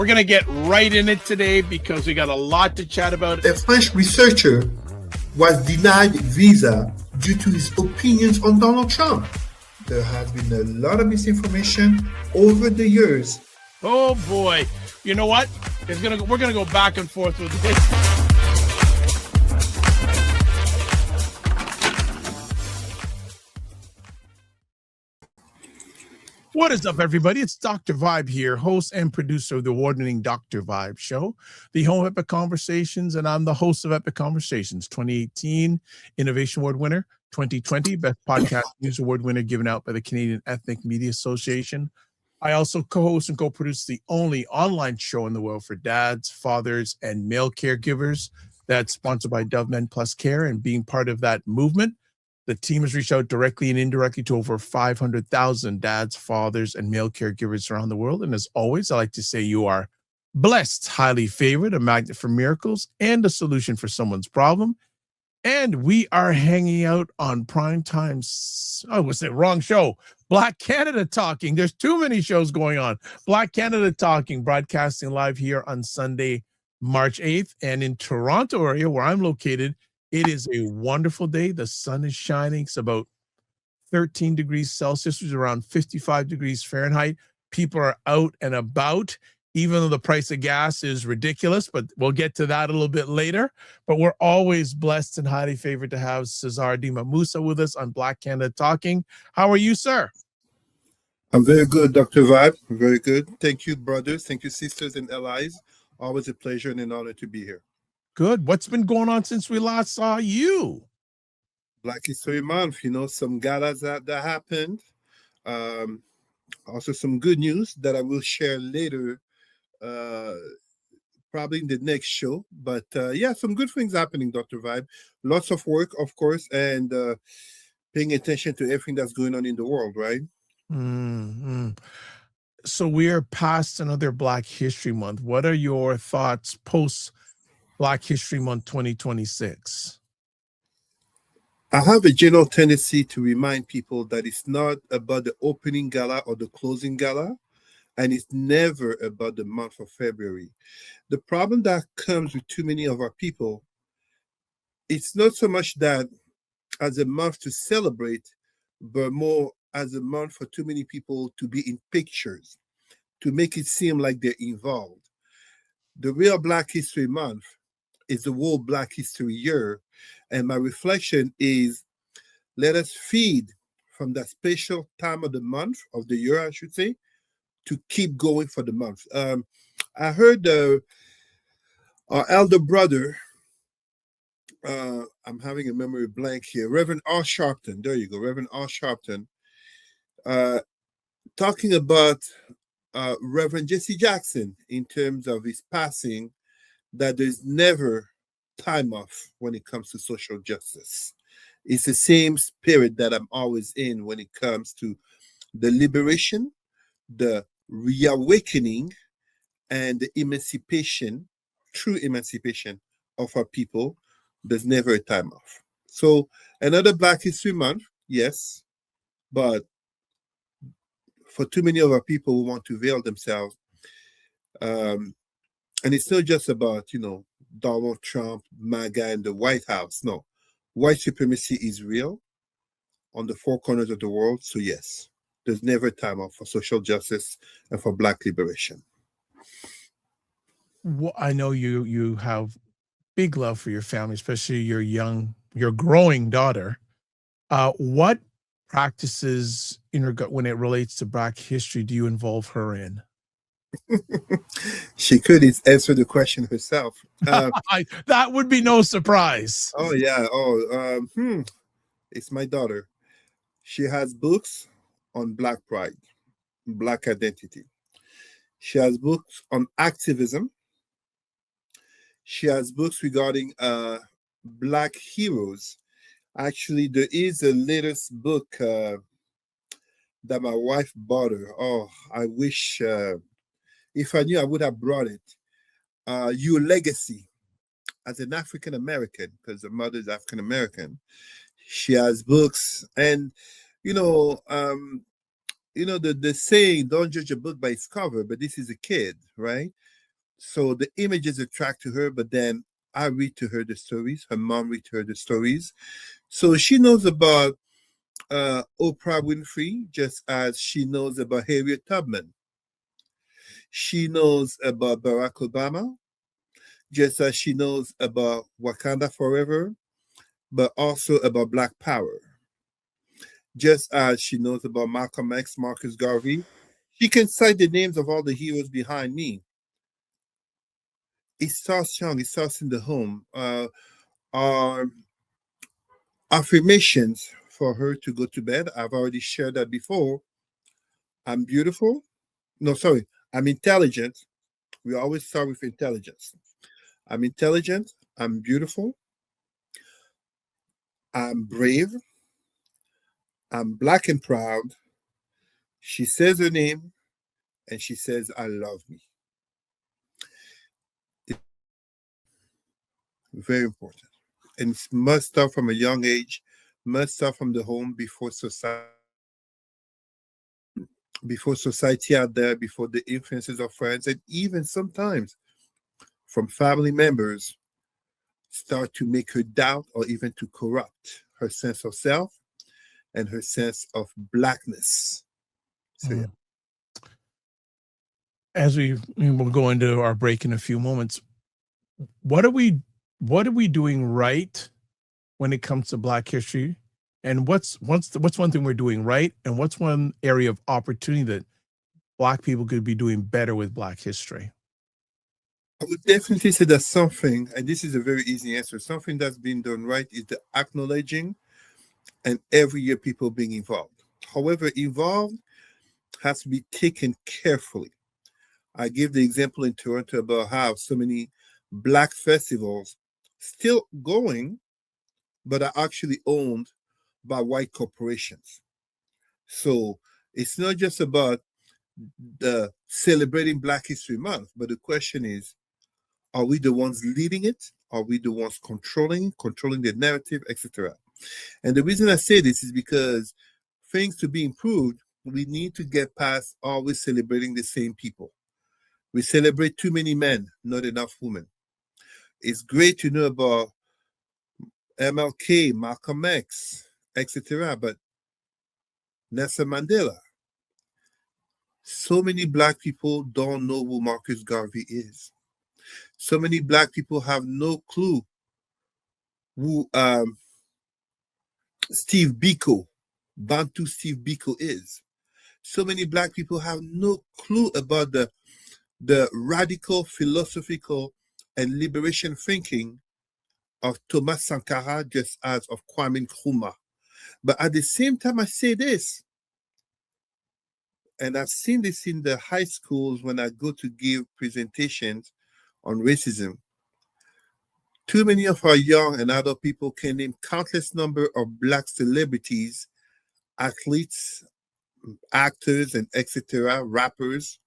going to get right in it today because we got a lot to chat about. A French researcher was denied visa due to his opinions on Donald Trump. There has been a lot of misinformation over the years. Oh boy. You know what? We're going to go back and forth with this. What is up, everybody? It's Dr. Vibe here, host and producer of the award-winning Dr. Vibe Show, the home of Epic Conversations, and I'm the host of Epic Conversations, 2018 Innovation Award winner, 2020 Best Podcast News Award winner given out by the Canadian Ethnic Media Association. I also co-host and co-produce the only online show in the world for dads, fathers, and male caregivers that's sponsored by Dove Men Plus Care. And being part of that movement, the team has reached out directly and indirectly to over 500,000 dads, fathers, and male caregivers around the world. And as always, I like to say you are blessed, highly favored, a magnet for miracles, and a solution for someone's problem. And we are hanging out on prime time. Oh, was it wrong show? Black Canada Talking. There's too many shows going on. Black Canada Talking, broadcasting live here on Sunday, March 8th. And in Toronto area, where I'm located, it is a wonderful day. The sun is shining. It's about 13 degrees Celsius, which is around 55 degrees Fahrenheit. People are out and about, even though the price of gas is ridiculous, but we'll get to that a little bit later. But we're always blessed and highly favored to have Cesar Ndema-Moussa with us on Black Canada Talking. How are you, sir? I'm very good, Dr. Vibe. Very good. Thank you, brothers. Thank you, sisters and allies. Always a pleasure and an honor to be here. Good. What's been going on since we last saw you? Black History Month, some galas that happened. Also some good news that I will share later, probably in the next show. But some good things happening, Dr. Vibe. Lots of work, of course, and paying attention to everything that's going on in the world, right? Mm-hmm. So we are past another Black History Month. What are your thoughts post Black History Month 2026? I have a general tendency to remind people that it's not about the opening gala or the closing gala, and it's never about the month of February. The problem that comes with too many of our people, it's not so much that as a month to celebrate, but more as a month for too many people to be in pictures, to make it seem like they're involved. The real Black History Month is the World Black History Year. And my reflection is, let us feed from that special time of the month, of the year, I should say, to keep going for the month. I heard our elder brother, I'm having a memory blank here, Reverend R. Sharpton, there you go, Reverend R. Sharpton, talking about Reverend Jesse Jackson in terms of his passing, that there's never time off when it comes to social justice. It's the same spirit that I'm always in when it comes to the liberation, the reawakening, and the emancipation, true emancipation of our people. There's never a time off. So another Black History Month, yes, but for too many of our people who want to veil themselves, and it's not just about, Donald Trump, MAGA, and the White House. No, white supremacy is real on the four corners of the world. So yes, there's never time off for social justice and for Black liberation. Well, I know you have big love for your family, especially your growing daughter. What practices when it relates to Black history do you involve her in? She could answer the question herself. That would be no surprise. Oh yeah. It's my daughter. She has books on Black pride, Black identity. She has books on activism. She has books regarding Black heroes. Actually, there is a latest book that my wife bought her. Oh, I wish. If I knew, I would have brought it. Your Legacy, as an African American, because her mother is African American. She has books, and the saying, "Don't judge a book by its cover." But this is a kid, right? So the images attract to her, but then I read to her the stories. Her mom read to her the stories. So she knows about Oprah Winfrey, just as she knows about Harriet Tubman. She knows about Barack Obama, just as she knows about Wakanda Forever, but also about Black Power. Just as she knows about Malcolm X, Marcus Garvey, she can cite the names of all the heroes behind me. It starts young, it starts in the home. Our affirmations for her to go to bed, I've already shared that before. I'm beautiful. No, sorry, I'm intelligent. We always start with intelligence. I'm intelligent. I'm beautiful. I'm brave. I'm black and proud. She says her name and she says, I love me. It's very important. And it must start from a young age, must start from the home before society out there, before the influences of friends, and even sometimes from family members start to make her doubt or even to corrupt her sense of self and her sense of blackness. So yeah. As we'll go into our break in a few moments, what are we doing right when it comes to Black history? And what's one thing we're doing right, and what's one area of opportunity that Black people could be doing better with Black history? I would definitely say that something, and this is a very easy answer, something that's been done right is the acknowledging and every year people being involved. However, involved has to be taken carefully. I gave the example in Toronto about how so many Black festivals still going, but are actually owned by white corporations. So it's not just about the celebrating Black History Month, but the question is, are we the ones leading it? Are we the ones controlling the narrative, etc.? And the reason I say this is because things to be improved, we need to get past always celebrating the same people. We celebrate too many men, not enough women. It's great to know about MLK, Malcolm X, etc., but Nelson Mandela. So many Black people don't know who Marcus Garvey is. So many Black people have no clue who Steve Biko, Bantu Steve Biko is. So many Black people have no clue about the radical philosophical and liberation thinking of Thomas Sankara, just as of Kwame Nkrumah. But at the same time, I say this, and I've seen this in the high schools when I go to give presentations on racism. Too many of our young and adult people can name countless number of Black celebrities, athletes, actors, and etc., rappers,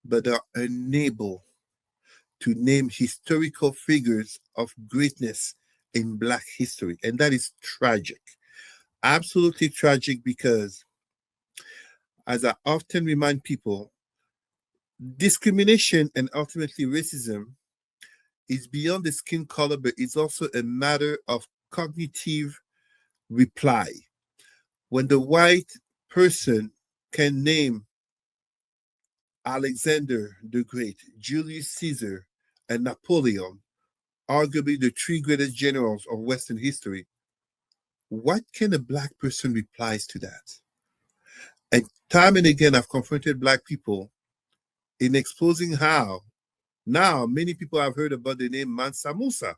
but are unable to name historical figures of greatness in Black history. And that is tragic. Absolutely tragic, because, as I often remind people, discrimination and ultimately racism is beyond the skin color, but it's also a matter of cognitive reply. When the white person can name Alexander the Great, Julius Caesar, and Napoleon, arguably the three greatest generals of Western history, what can a Black person reply to that? And time and again, I've confronted Black people in exposing how now many people have heard about the name Mansa Musa,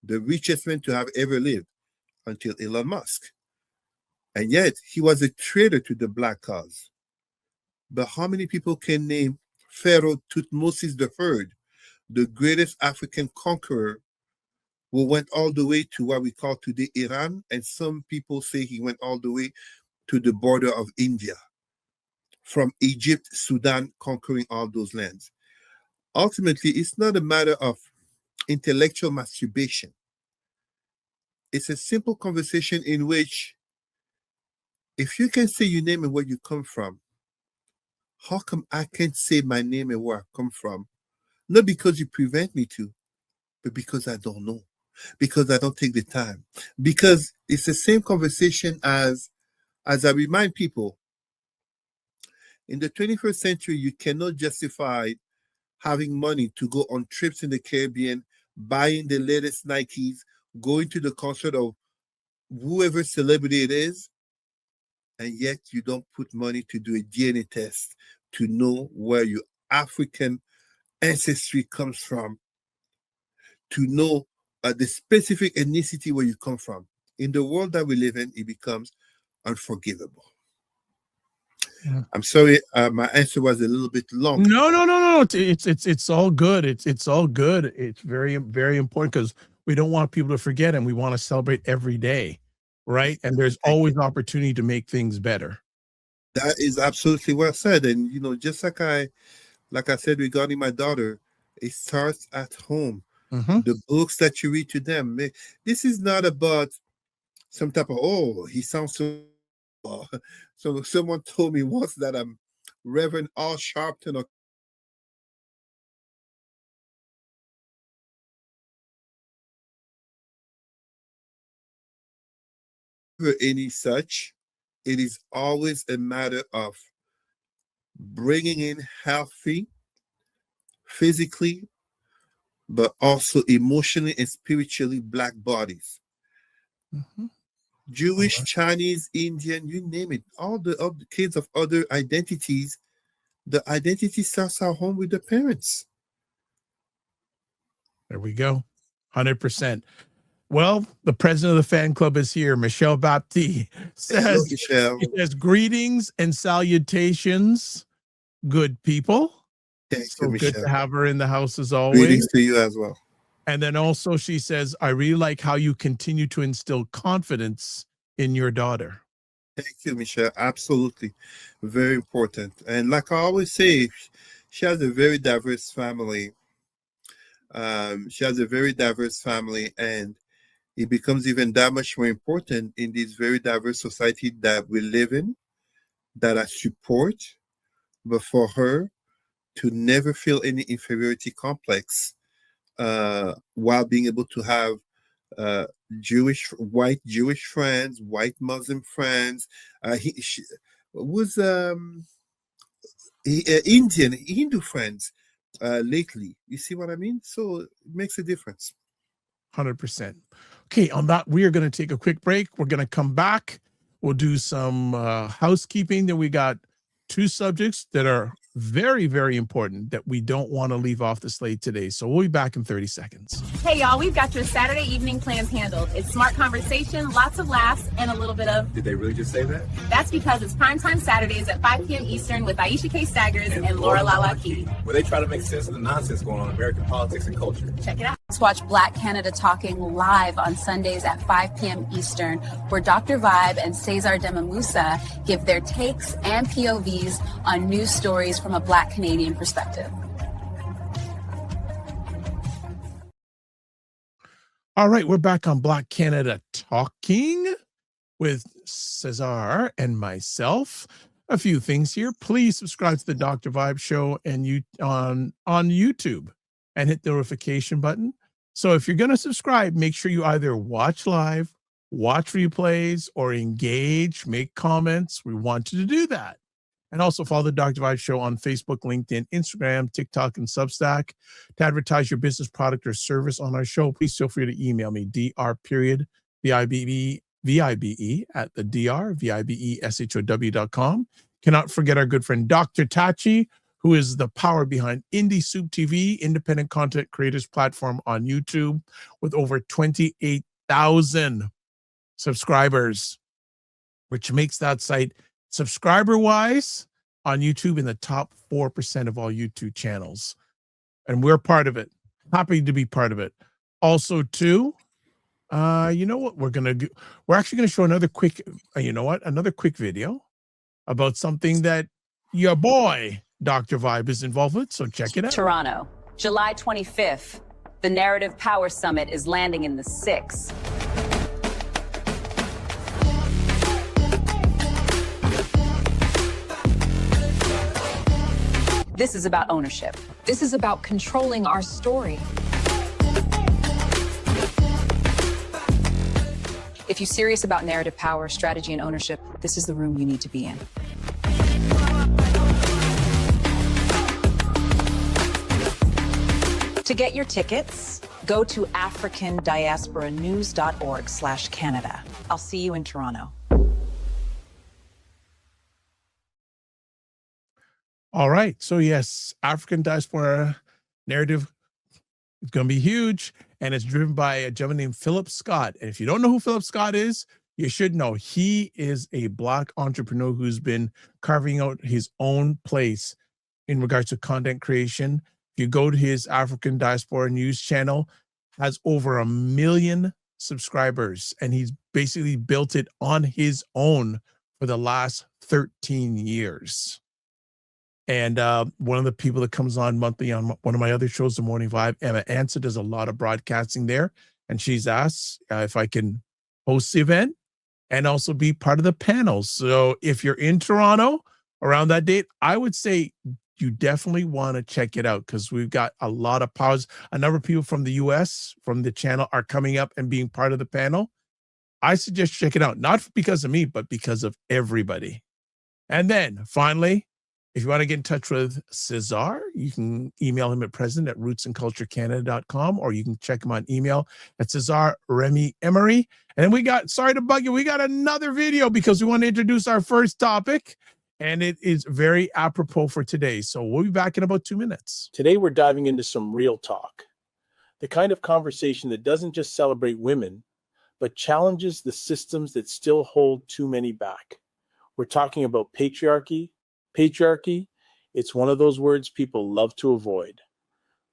the richest man to have ever lived, until Elon Musk. And yet, he was a traitor to the Black cause. But how many people can name Pharaoh Thutmose III, the greatest African conqueror, who went all the way to what we call today Iran, and some people say he went all the way to the border of India, from Egypt, Sudan, conquering all those lands. Ultimately, it's not a matter of intellectual masturbation. It's a simple conversation in which, if you can say your name and where you come from, how come I can't say my name and where I come from, Not because you prevent me to, but because I don't know, because I don't take the time, because it's the same conversation as I remind people, in the 21st century, you cannot justify having money to go on trips in the Caribbean, buying the latest Nikes, going to the concert of whoever celebrity it is, and yet you don't put money to do a DNA test to know where your African ancestry comes from, to know the specific ethnicity where you come from. In the world that we live in, it becomes unforgivable. Yeah. I'm sorry, my answer was a little bit long. No. It's all good. It's all good. It's very, very important because we don't want people to forget, and we want to celebrate every day, right? And there's always opportunity to make things better. That is absolutely well said. And just like I said regarding my daughter, it starts at home. Mm-hmm. The books that you read to them. This is not about some type of, he sounds so. So someone told me once that Reverend Al Sharpton or any such. It is always a matter of bringing in healthy, physically, but also emotionally and spiritually Black bodies. Mm-hmm. Jewish, Chinese, Indian, you name it. All the kids of other identities, the identity starts at home with the parents. There we go. 100%. Well, the president of the fan club is here. Michelle Baptiste says, Michelle. says greetings and salutations, good people. Thank so you, good Michelle. to have her in the house as always. Greetings to you as well. And then also she says, I really like how you continue to instill confidence in your daughter. Thank you, Michelle. Absolutely. Very important. And like I always say, she has a very diverse family. And it becomes even that much more important in this very diverse society that we live in, that I support, but for her to never feel any inferiority complex while being able to have white Jewish friends, white Muslim friends. Indian, Hindu friends lately. You see what I mean? So it makes a difference. 100%. Okay, on that, we are going to take a quick break. We're going to come back. We'll do some housekeeping. Then we got two subjects that are very, very important that we don't want to leave off the slate today. So we'll be back in 30 seconds. Hey, y'all, we've got your Saturday evening plans handled. It's smart conversation, lots of laughs, and a little bit of... Did they really just say that? That's because it's primetime Saturdays at 5 p.m. Eastern with Aisha K. Staggers and Laura Lalaki. Where they try to make sense of the nonsense going on in American politics and culture. Check it out. Let's watch Black Canada Talking live on Sundays at 5 p.m. Eastern, where Dr. Vibe and Cesar Ndema-Moussa give their takes and POVs on news stories from a Black Canadian perspective. All right, we're back on Black Canada Talking with Cesar and myself. A few things here. Please subscribe to the Dr. Vibe Show and you on YouTube and hit the notification button. So if you're going to subscribe, make sure you either watch live, watch replays, or engage, make comments. We want you to do that. And also follow the Dr. Vibe Show on Facebook, LinkedIn, Instagram, TikTok, and Substack. To advertise your business, product, or service on our show, please feel free to email me, dr.vibe at the drvibeshow.com. Cannot forget our good friend, Dr. Tachi, who is the power behind Indie Soup TV, independent content creators platform on YouTube with over 28,000 subscribers, which makes that site subscriber-wise on YouTube in the top 4% of all YouTube channels. And we're part of it. Happy to be part of it. Also, too, you know what we're going to do? We're actually going to show another quick, another quick video about something that your boy, Dr. Vibe, is involved with. So check it out. Toronto, July 25th. The Narrative Power Summit is landing in the 6. This is about ownership. This is about controlling our story. If you're serious about narrative power, strategy, and ownership, this is the room you need to be in. To get your tickets, go to africandiasporanews.org/Canada. I'll see you in Toronto. All right. So yes, African diaspora narrative is going to be huge, and it's driven by a gentleman named Philip Scott. And if you don't know who Philip Scott is, you should know. He is a Black entrepreneur who's been carving out his own place in regards to content creation. If you go to his African Diaspora News channel, has over 1 million subscribers, and he's basically built it on his own for the last 13 years. And one of the people that comes on monthly on one of my other shows, The Morning Vibe, Emma Ansa, does a lot of broadcasting there. And she's asked if I can host the event and also be part of the panel. So if you're in Toronto around that date, I would say you definitely want to check it out, because we've got a lot of powers. A number of people from the US, from the channel, are coming up and being part of the panel. I suggest check it out, not because of me, but because of everybody. And then finally, if you want to get in touch with Cesar, you can email him at president@rootsandculturecanada.com, or you can check him on email at Cesar Remy Emery. And then we got, sorry to bug you, we got another video because we want to introduce our first topic, and it is very apropos for today. So we'll be back in about 2 minutes. Today, we're diving into some real talk, the kind of conversation that doesn't just celebrate women, but challenges the systems that still hold too many back. We're talking about patriarchy. Patriarchy, it's one of those words people love to avoid.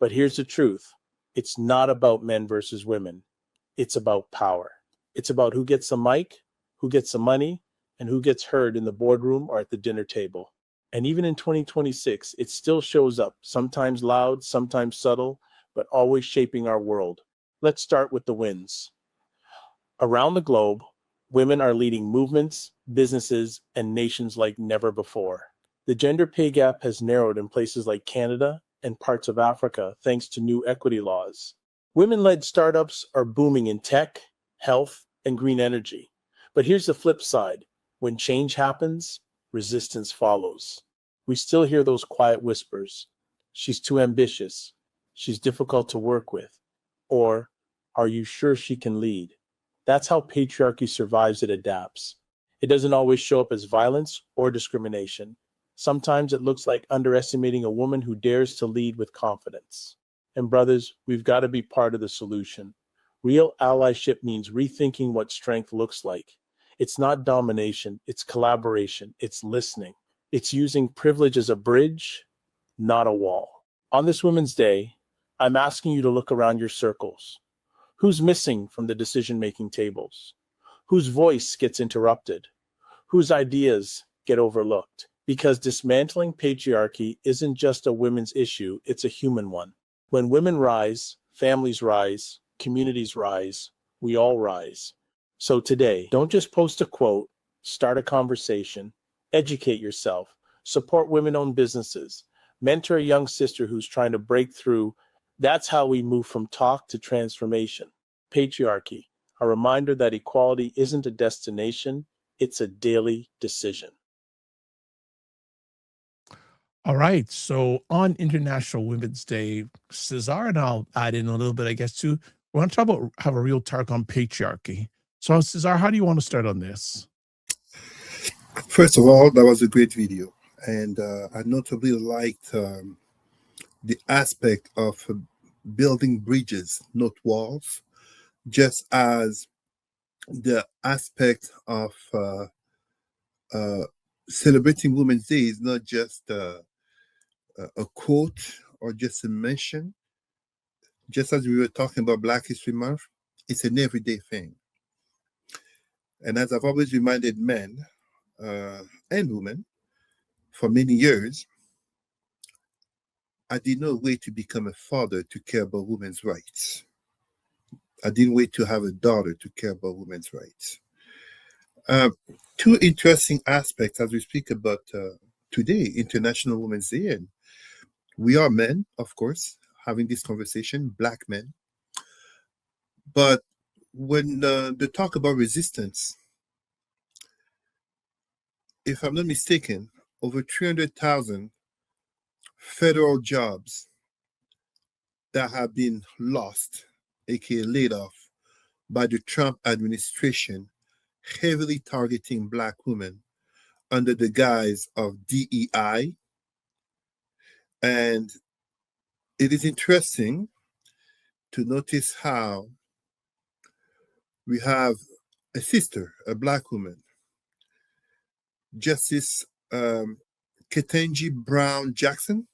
But here's the truth. It's not about men versus women. It's about power. It's about who gets the mic, who gets the money, and who gets heard in the boardroom or at the dinner table. And even in 2026, it still shows up, sometimes loud, sometimes subtle, but always shaping our world. Let's start with the wins. Around the globe, women are leading movements, businesses, and nations like never before. The gender pay gap has narrowed in places like Canada and parts of Africa thanks to new equity laws. Women-led startups are booming in tech, health, and green energy. But here's the flip side. When change happens, resistance follows. We still hear those quiet whispers. She's too ambitious. She's difficult to work with. Or, are you sure she can lead? That's how patriarchy survives and adapts. It doesn't always show up as violence or discrimination. Sometimes it looks like underestimating a woman who dares to lead with confidence. And brothers, we've got to be part of the solution. Real allyship means rethinking what strength looks like. It's not domination, it's collaboration, it's listening. It's using privilege as a bridge, not a wall. On this Women's Day, I'm asking you to look around your circles. Who's missing from the decision-making tables? Whose voice gets interrupted? Whose ideas get overlooked? Because dismantling patriarchy isn't just a women's issue, it's a human one. When women rise, families rise, communities rise, we all rise. So today, don't just post a quote, start a conversation, educate yourself, support women-owned businesses, mentor a young sister who's trying to break through. That's how we move from talk to transformation. Patriarchy, a reminder that equality isn't a destination, it's a daily decision. All right. So on International Women's Day, Cesar, and I'll add in a little bit, I guess, too, we want to talk about, have a real talk on patriarchy. So Cesar, how do you want to start on this? First of all, that was a great video. And I notably liked the aspect of building bridges, not walls, just as the aspect of celebrating Women's Day is not just a quote or just a mention. Just as we were talking about Black History Month, it's an everyday thing. And as I've always reminded men and women for many years, I did not wait to become a father to care about women's rights. I didn't wait to have a daughter to care about women's rights. Two interesting aspects as we speak about today, International Women's Day. And We are men, of course, having this conversation, Black men. But when they talk about resistance, if I'm not mistaken, over 300,000 federal jobs that have been lost, aka laid off, by the Trump administration, heavily targeting Black women under the guise of DEI. And it is interesting to notice how we have a sister, a Black woman, Justice Ketanji Brown Jackson,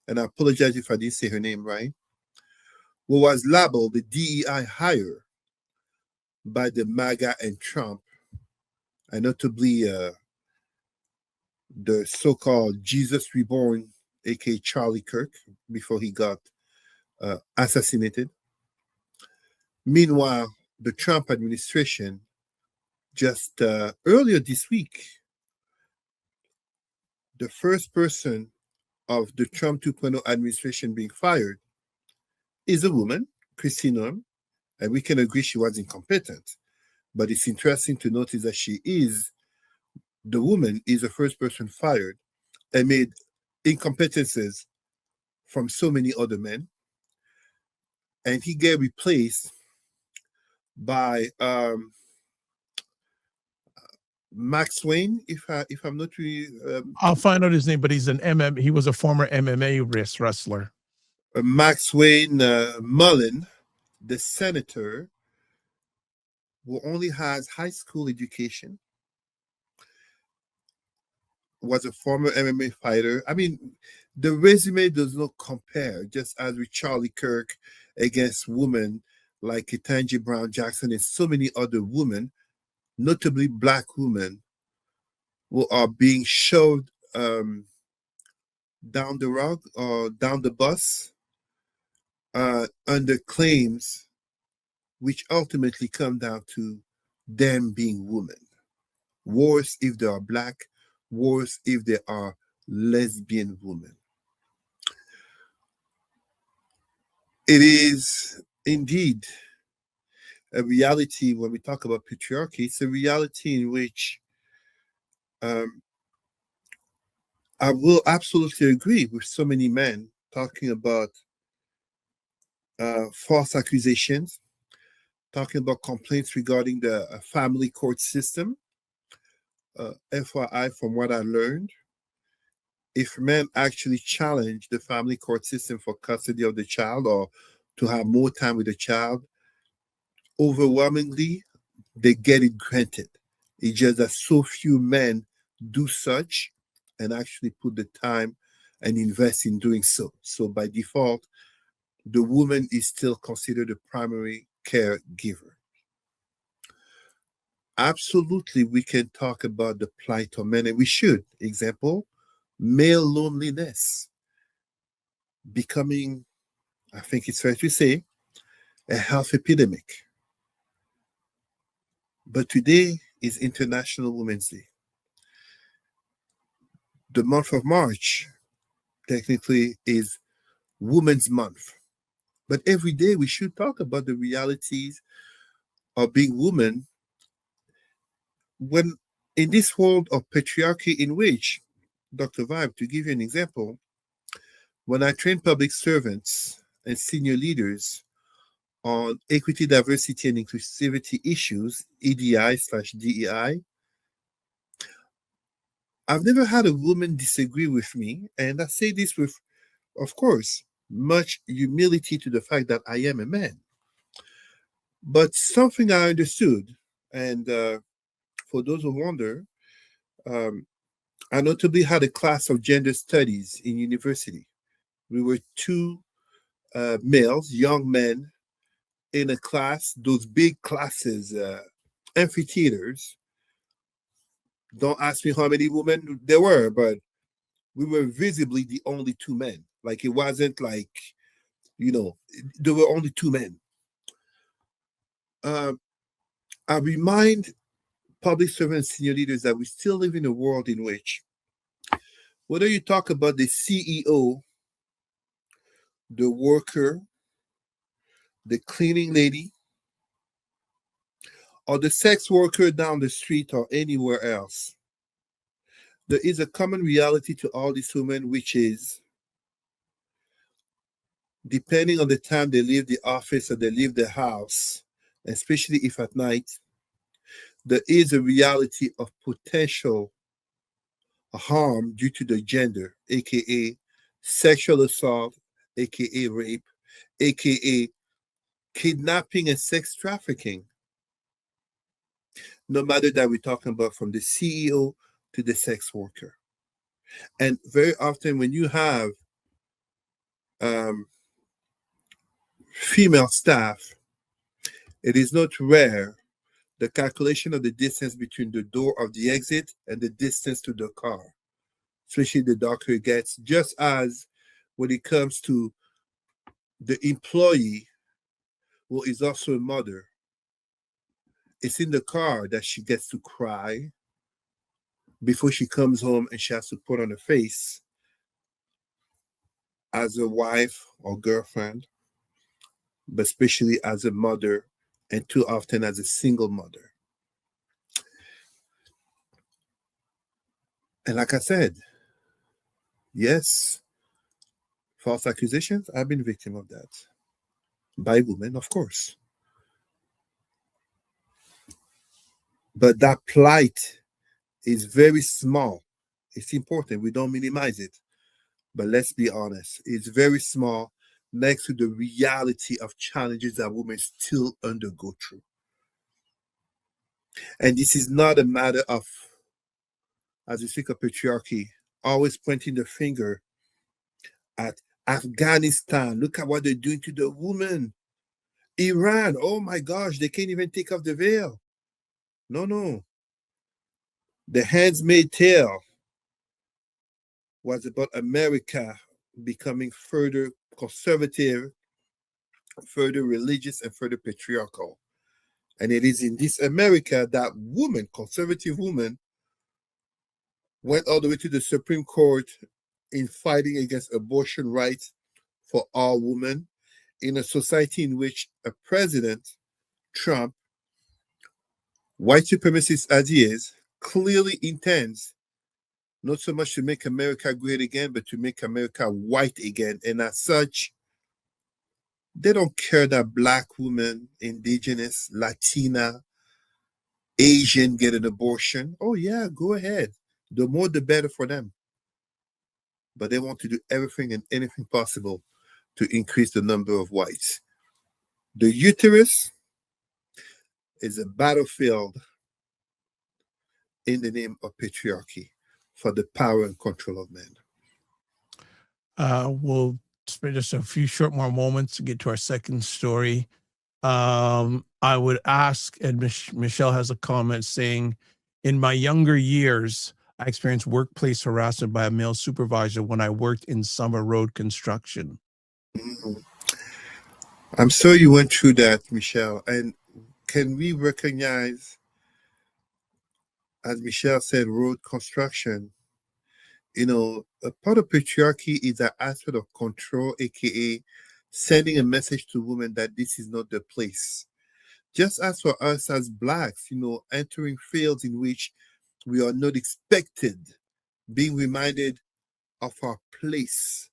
and I apologize if I didn't say her name right, who was labeled the DEI hire by the MAGA and Trump, and notably the so-called Jesus Reborn, aka Charlie Kirk, before he got assassinated. Meanwhile, the Trump administration just earlier this week, the first person of the Trump 2.0 administration being fired is a woman, Christine Noem, and we can agree she was incompetent. But it's interesting to notice that the woman is the first person fired amid incompetences from so many other men. And he get replaced by Max Wayne, if I'm not really I'll find out his name, but he was a former MMA wrestler. Max Wayne Mullen, the senator who only has high school education, was a former MMA fighter. I mean, the resume does not compare, just as with Charlie Kirk against women like Ketanji Brown Jackson and so many other women, notably Black women, who are being shoved down the rug or down the bus under claims which ultimately come down to them being women. Worse if they are Black, worse if they are lesbian women. It is indeed a reality when we talk about patriarchy. It's a reality in which I will absolutely agree with so many men talking about false accusations, talking about complaints regarding the family court system. FYI, from what I learned, if men actually challenge the family court system for custody of the child or to have more time with the child, overwhelmingly, they get it granted. It's just that so few men do such and actually put the time and invest in doing so. So by default, the woman is still considered the primary caregiver. Absolutely, we can talk about the plight of men, and we should. Example, male loneliness becoming, I think it's fair to say, a health epidemic. But today is International Women's Day. The month of March technically is Women's Month. But every day we should talk about the realities of being woman when in this world of patriarchy in which, Dr. Vibe, to give you an example, when I train public servants and senior leaders on equity, diversity, and inclusivity issues, EDI/DEI, I've never had a woman disagree with me, and I say this with, of course, much humility to the fact that I am a man. But something I understood, and for those who wonder, I notably had a class of gender studies in university. We were two males, young men, in a class, those big classes, amphitheaters. Don't ask me how many women there were, but we were visibly the only two men. Like it wasn't like, there were only two men. I remind public servants, senior leaders that we still live in a world in which, whether you talk about the CEO the worker, the cleaning lady, or the sex worker down the street or anywhere else. There is a common reality to all these women, which is depending on the time they leave the office or they leave the house, especially if at night, there is a reality of potential harm due to the gender, aka sexual assault, aka rape, aka kidnapping and sex trafficking. No matter that we're talking about from the CEO to the sex worker. And very often when you have female staff, it is not rare the calculation of the distance between the door of the exit and the distance to the car, especially the darker it gets, just as when it comes to the employee who is also a mother. It's in the car that she gets to cry before she comes home and she has to put on a face as a wife or girlfriend, but especially as a mother, and too often as a single mother. And like I said, yes, false accusations, I've been victim of that. By women, of course. But that plight is very small. It's important. We don't minimize it. But let's be honest, it's very small next to the reality of challenges that women still undergo through. And this is not a matter of, as we speak of patriarchy, always pointing the finger at Afghanistan. Look at what they're doing to the woman. Iran, oh my gosh, they can't even take off the veil. No. The Handmaid's Tale was about America becoming further conservative, further religious, and further patriarchal. And it is in this America that woman, conservative woman, went all the way to the Supreme Court in fighting against abortion rights for all women in a society in which a president, Trump, white supremacist as he is, clearly intends not so much to make America great again, but to make America white again. And as such, they don't care that Black women, Indigenous, Latina, Asian get an abortion. Oh yeah, go ahead. The more the better for them. But they want to do everything and anything possible to increase the number of whites. The uterus is a battlefield in the name of patriarchy for the power and control of men. We'll spend just a few short more moments to get to our second story. I would ask, and Michelle has a comment saying, in my younger years, I experienced workplace harassment by a male supervisor when I worked in summer road construction. I'm sorry you went through that, Michelle. And can we recognize, as Michelle said, road construction? You know, a part of patriarchy is that aspect of control, aka sending a message to women that this is not the place. Just as for us as Blacks, you know, entering fields in which we are not expected, being reminded of our place.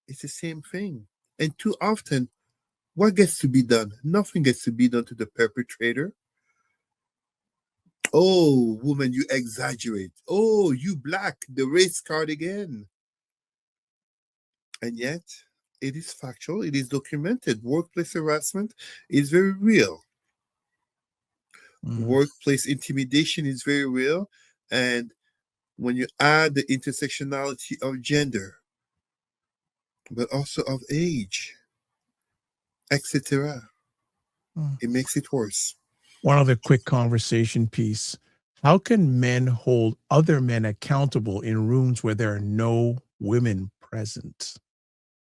It's the same thing. And too often, what gets to be done? Nothing gets to be done to the perpetrator. Oh, woman, you exaggerate. Oh, you Black, the race card again. And yet, it is factual, it is documented. Workplace harassment is very real. Workplace intimidation is very real. And when you add the intersectionality of gender, but also of age, etc., it makes it worse. One other quick conversation piece. How can men hold other men accountable in rooms where there are no women present?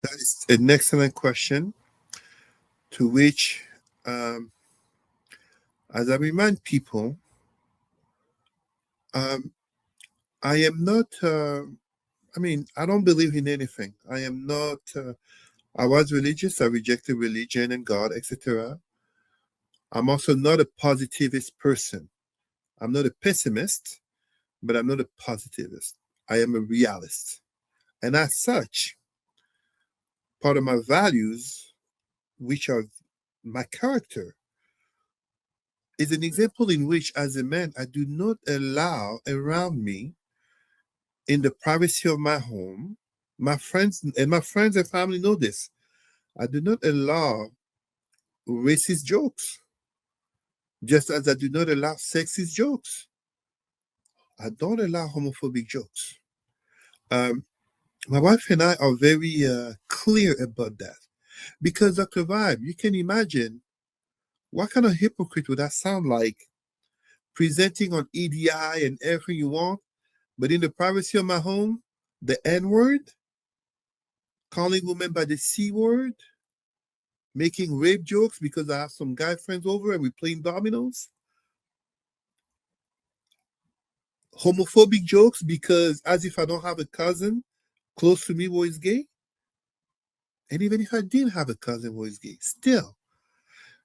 That is an excellent question, to which, as I remind people, I am not I mean, I don't believe in anything. I am not. I was religious. I rejected religion and God, etc. I'm also not a positivist person. I'm not a pessimist, but I'm not a positivist. I am a realist. And as such, part of my values, which are my character, is an example in which, as a man, I do not allow around me, in the privacy of my home, my friends and family know this. I do not allow racist jokes, just as I do not allow sexist jokes. I don't allow homophobic jokes. Um, my wife and I are very clear about that because, Dr. Vibe, you can imagine what kind of hypocrite would that sound like, presenting on EDI and everything you want, but in the privacy of my home, the N word, calling women by the C word, making rape jokes because I have some guy friends over and we're playing dominoes, homophobic jokes because as if I don't have a cousin close to me who is gay. And even if I didn't have a cousin who is gay, still.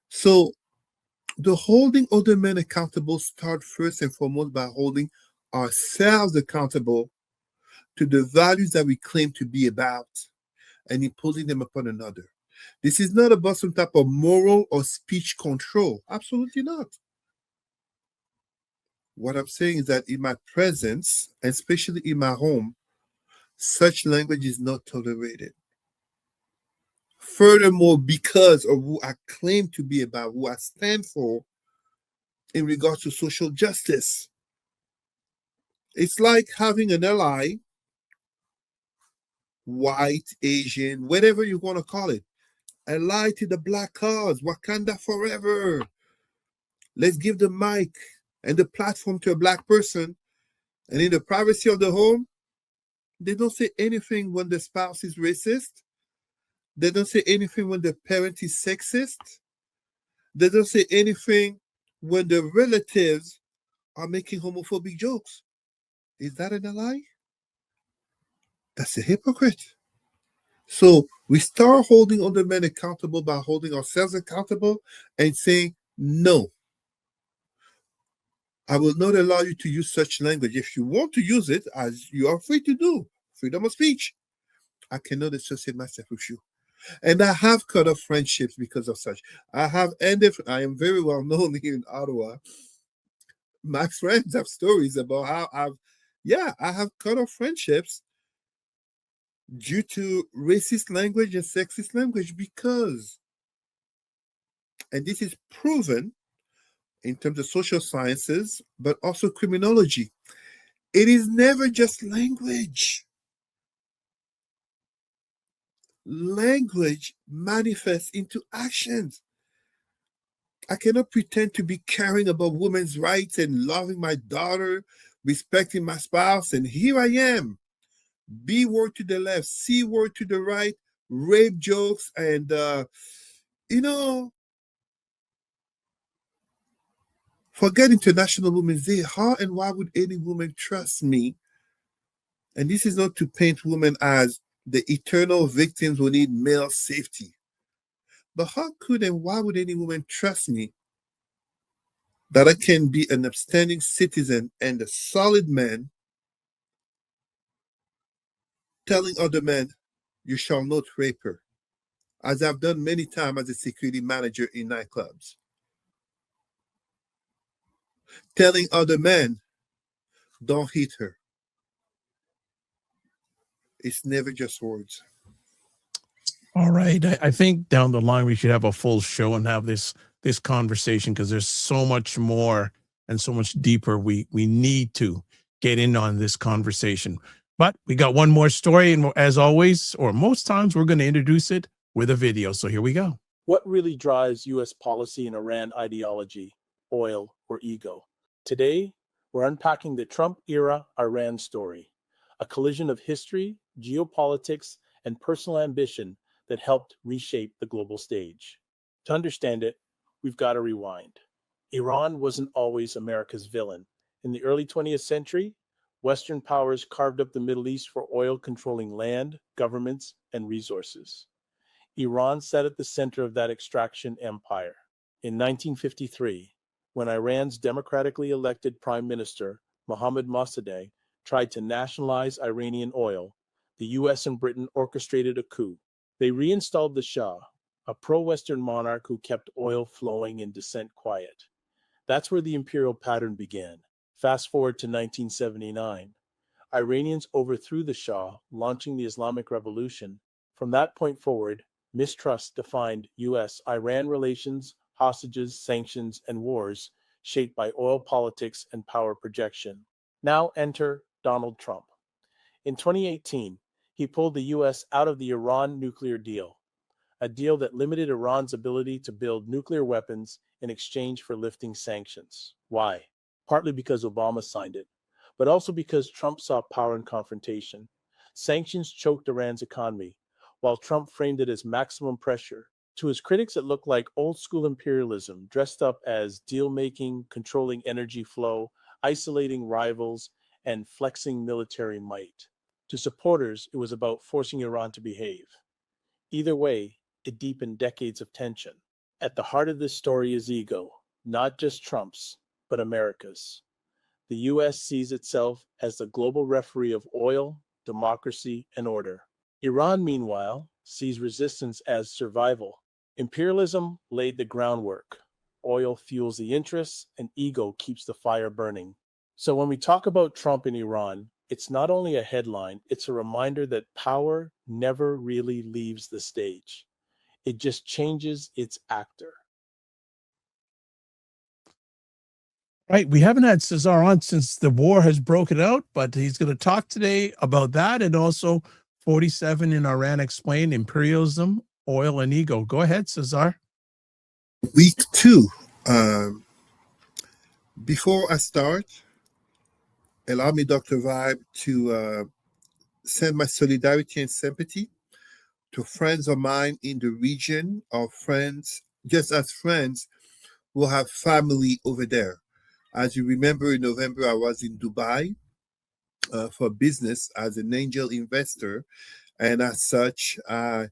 So the holding other men accountable start first and foremost by holding ourselves accountable to the values that we claim to be about and imposing them upon another. This is not about some type of moral or speech control. Absolutely not. What I'm saying is that in my presence, and especially in my home, such language is not tolerated. Furthermore, because of who I claim to be about, who I stand for in regards to social justice, it's like having an ally, white, Asian, whatever you want to call it, ally to the black cause, Wakanda forever. Let's give the mic and the platform to a black person, and in the privacy of the home, they don't say anything when the spouse is racist. They don't say anything when the parent is sexist. They don't say anything when the relatives are making homophobic jokes. Is that an ally? That's a hypocrite. So we start holding other men accountable by holding ourselves accountable and saying, no, I will not allow you to use such language. If you want to use it, as you are free to do, freedom of speech, I cannot associate myself with you. And I have cut off friendships because of such. I am very well known here in Ottawa. My friends have stories about how I have cut off friendships due to racist language and sexist language because, and this is proven in terms of social sciences, but also criminology, it is never just language. Language manifests into actions. I cannot pretend to be caring about women's rights and loving my daughter, respecting my spouse, and here I am. B word to the left, C word to the right, rape jokes, and forget International Women's Day. How and why would any woman trust me? And this is not to paint women as the eternal victims who need male safety. But how could and why would any woman trust me that I can be an upstanding citizen and a solid man telling other men, you shall not rape her, as I've done many times as a security manager in nightclubs. Telling other men, don't hit her. It's never just words. All right. I think down the line we should have a full show and have this conversation because there's so much more and so much deeper we need to get in on this conversation. But we got one more story, and as always, or most times, we're going to introduce it with a video. So here we go. What really drives U.S. policy and Iran ideology, oil, or ego? Today, we're unpacking the Trump-era Iran story, a collision of history, geopolitics, and personal ambition that helped reshape the global stage. To understand it, we've got to rewind. Iran wasn't always America's villain. In the early 20th century, Western powers carved up the Middle East for oil controlling land, governments, and resources. Iran sat at the center of that extraction empire. In 1953, when Iran's democratically elected Prime Minister, Mohammad Mossadegh, tried to nationalize Iranian oil, the US and Britain orchestrated a coup. They reinstalled the Shah, a pro-Western monarch who kept oil flowing and dissent quiet. That's where the imperial pattern began. Fast forward to 1979. Iranians overthrew the Shah, launching the Islamic Revolution. From that point forward, mistrust defined US-Iran relations, hostages, sanctions, and wars shaped by oil politics and power projection. Now enter Donald Trump. In 2018, he pulled the US out of the Iran nuclear deal, a deal that limited Iran's ability to build nuclear weapons in exchange for lifting sanctions. Why? Partly because Obama signed it, but also because Trump saw power in confrontation. Sanctions choked Iran's economy, while Trump framed it as maximum pressure. To his critics, it looked like old-school imperialism, dressed up as deal-making, controlling energy flow, isolating rivals, and flexing military might. To supporters, it was about forcing Iran to behave. Either way, it deepened decades of tension. At the heart of this story is ego, not just Trump's, but America's. The US sees itself as the global referee of oil, democracy, and order. Iran, meanwhile, sees resistance as survival. Imperialism laid the groundwork. Oil fuels the interests, and ego keeps the fire burning. So when we talk about Trump in Iran, it's not only a headline, it's a reminder that power never really leaves the stage. It just changes its actor. Right. We haven't had Cesar on since the war has broken out, but he's going to talk today about that and also 47 in Iran Explained, Imperialism, Oil, and Ego. Go ahead, Cesar. Week 2. Before I start, allow me, Dr. Vibe, to send my solidarity and sympathy to friends of mine in the region, or friends, just as friends who have family over there. As you remember, in November, I was in Dubai for business as an angel investor. And as such, I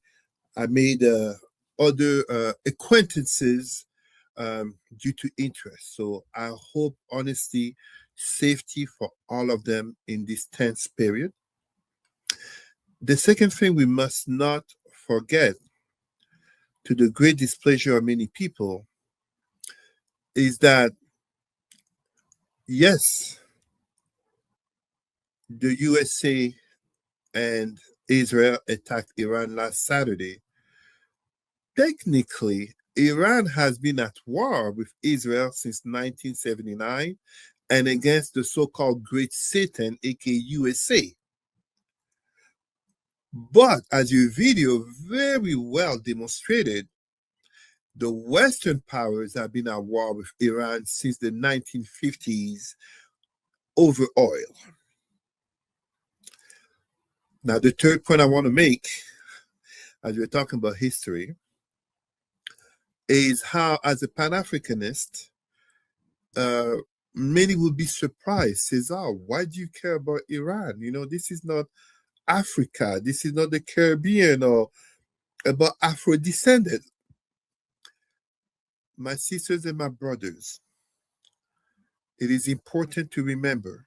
made other acquaintances due to interest. So I hope, honestly, safety for all of them in this tense period. The second thing we must not forget, to the great displeasure of many people, is that, yes, the USA and Israel attacked Iran last Saturday. Technically, Iran has been at war with Israel since 1979 and against the so-called Great Satan, aka USA. But as your video very well demonstrated, the Western powers have been at war with Iran since the 1950s over oil. Now, the third point I want to make, as we're talking about history, is how, as a Pan-Africanist, many will be surprised. Cesar, why do you care about Iran? You know, this is not Africa. This is not the Caribbean or about Afro-descendants. My sisters and my brothers, it is important to remember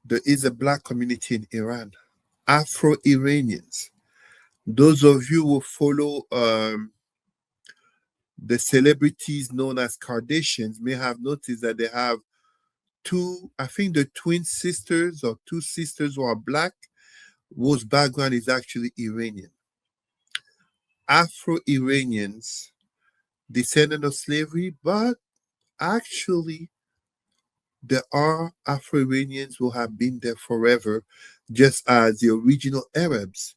there is a Black community in Iran, Afro-Iranians. Those of you who follow the celebrities known as Kardashians may have noticed that they have two, I think the twin sisters or two sisters who are Black, whose background is actually Iranian. Afro-Iranians, descendant of slavery, but actually there are Afro-Iranians who have been there forever, just as the original Arabs,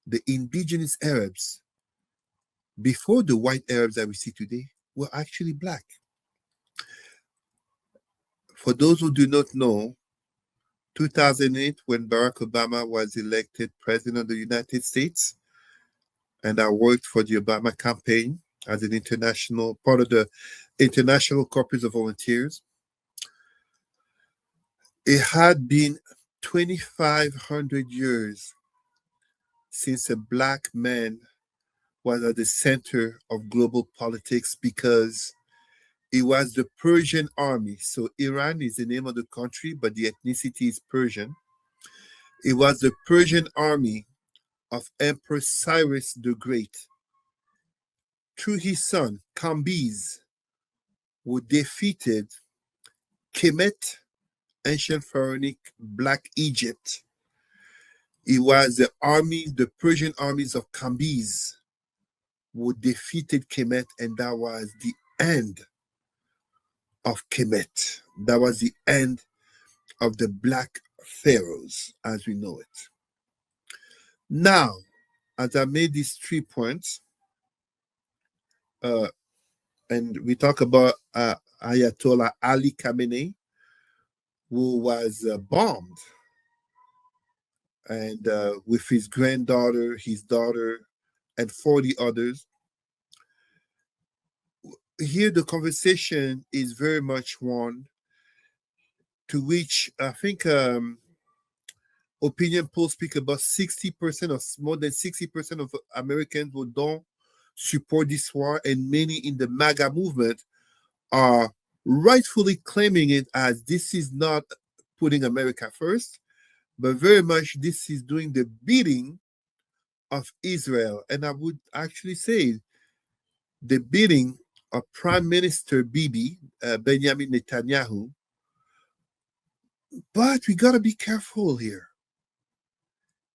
the indigenous Arabs, before the white Arabs that we see today, were actually Black. For those who do not know, 2008, when Barack Obama was elected president of the United States, and I worked for the Obama campaign as an international, part of the International Corps of Volunteers, It had been 2,500 years since a black man was at the center of global politics because it was the Persian army. So Iran is the name of the country, but the ethnicity is Persian. It was the Persian army of Emperor Cyrus the Great, through his son Cambyses, who defeated Kemet, ancient pharaonic Black Egypt. It was the Persian armies of Cambyses who defeated Kemet, and that was the end of Kemet. That was the end of the Black Pharaohs as we know it. Now, as I made these 3 points, and we talk about Ayatollah Ali Khamenei, who was bombed, and with his granddaughter, his daughter, and 40 others. Here, the conversation is very much one to which I think opinion polls speak about 60% or more than 60% of Americans who don't support this war, and many in the MAGA movement are rightfully claiming it as this is not putting America first, but very much this is doing the bidding of Israel. And I would actually say the bidding of Prime Minister Bibi, Benjamin Netanyahu. But we got to be careful here,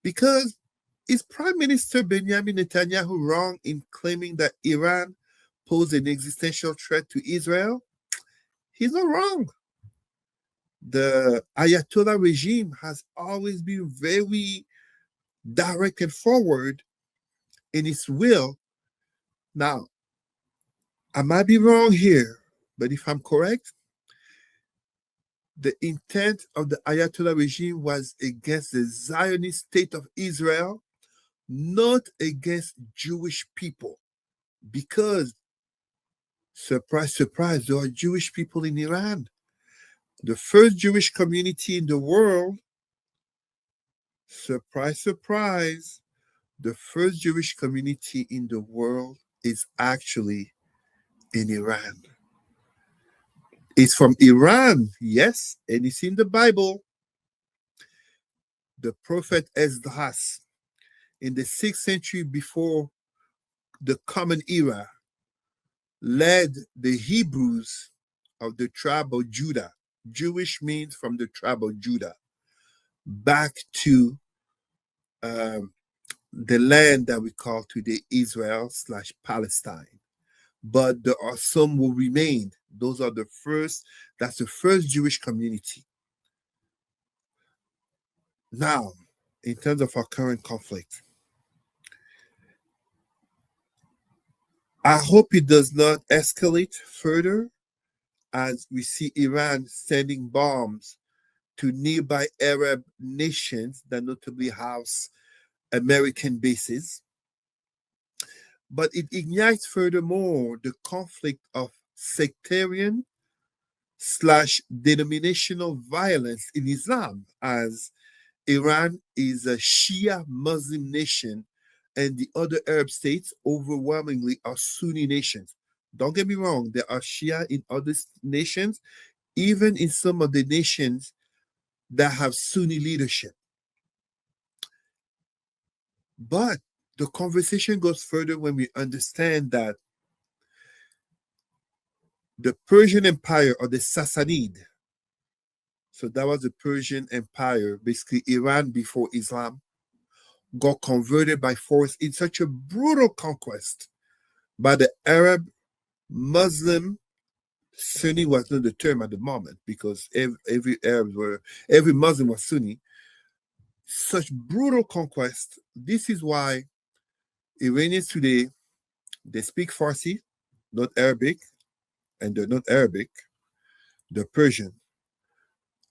because is Prime Minister Benjamin Netanyahu wrong in claiming that Iran posed an existential threat to Israel? He's not wrong. The Ayatollah regime has always been very direct and forward in its will. Now, I might be wrong here, but if I'm correct, the intent of the Ayatollah regime was against the Zionist state of Israel, not against Jewish people, because, surprise, surprise, there are Jewish people in Iran. The first Jewish community in the world, surprise, surprise, the first Jewish community in the world is actually in Iran. It's from Iran, yes, and it's in the Bible. The prophet Esdras, in the 6th century before the Common Era, led the Hebrews of the tribe of Judah, Jewish means from the tribe of Judah, back to the land that we call today Israel/Palestine. But there are some who remained. Those are that's the first Jewish community. Now, in terms of our current conflict, I hope it does not escalate further as we see Iran sending bombs to nearby Arab nations that notably house American bases. But it ignites furthermore the conflict of sectarian/denominational violence in Islam, as Iran is a Shia Muslim nation and the other Arab states overwhelmingly are Sunni nations. Don't get me wrong, there are Shia in other nations, even in some of the nations that have Sunni leadership. But the conversation goes further when we understand that the Persian Empire, or the Sassanid, so that was the Persian Empire, basically Iran before Islam, got converted by force in such a brutal conquest by the Arab Muslim. Sunni was not the term at the moment, because every Muslim was Sunni. Such brutal conquest. This is why Iranians today, they speak Farsi, not Arabic, and they're not Arabic, they're Persian.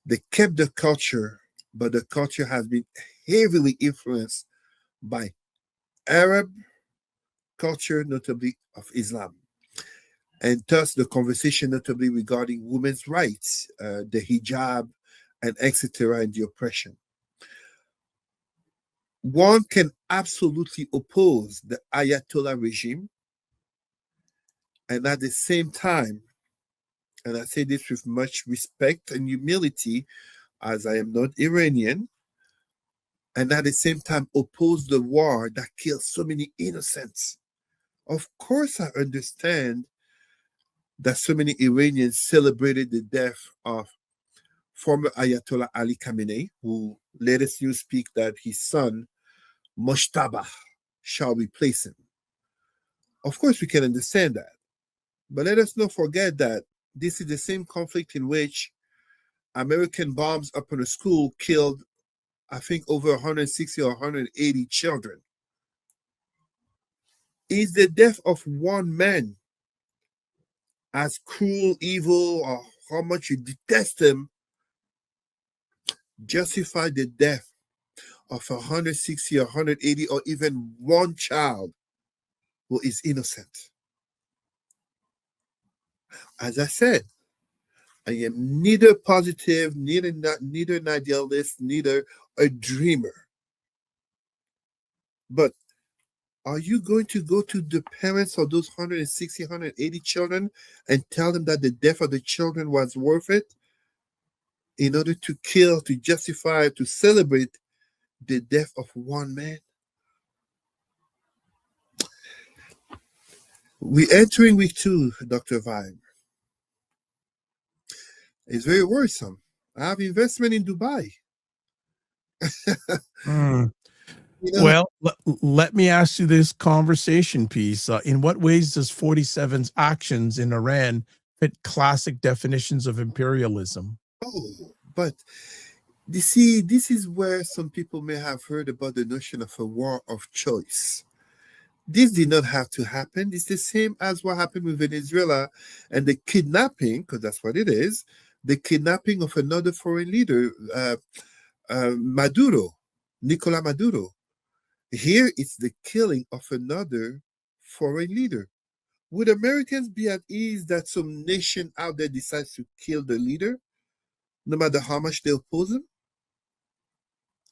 They kept the culture, but the culture has been heavily influenced by Arab culture, notably of Islam. And thus the conversation notably regarding women's rights, the hijab, and etc. and the oppression. One can absolutely oppose the Ayatollah regime, and at the same time, and I say this with much respect and humility, as I am not Iranian, and at the same time oppose the war that kills so many innocents. Of course, I understand that so many Iranians celebrated the death of former Ayatollah Ali Khamenei, who latest news speak that his son, Moshtaba, shall replace him. Of course, we can understand that. But let us not forget that this is the same conflict in which American bombs upon a school killed, I think, over 160 or 180 children. Is the death of one man as cruel, evil, or how much you detest him justify the death of 160 or 180 or even one child who is innocent? As I said, I am neither positive, neither an idealist, neither a dreamer. But are you going to go to the parents of those 160, 180 children and tell them that the death of the children was worth it in order to kill, to justify, to celebrate the death of one man? We're entering week 2, Dr. Vibe. It's very worrisome. I have investment in Dubai. Well, let me ask you this conversation piece. In what ways does 47's actions in Iran fit classic definitions of imperialism? Oh, but you see, this is where some people may have heard about the notion of a war of choice. This did not have to happen. It's the same as what happened with Venezuela and the kidnapping, because that's what it is, the kidnapping of another foreign leader, Maduro, Nicolas Maduro. Here it's the killing of another foreign leader. Would Americans be at ease that some nation out there decides to kill the leader, no matter how much they oppose him?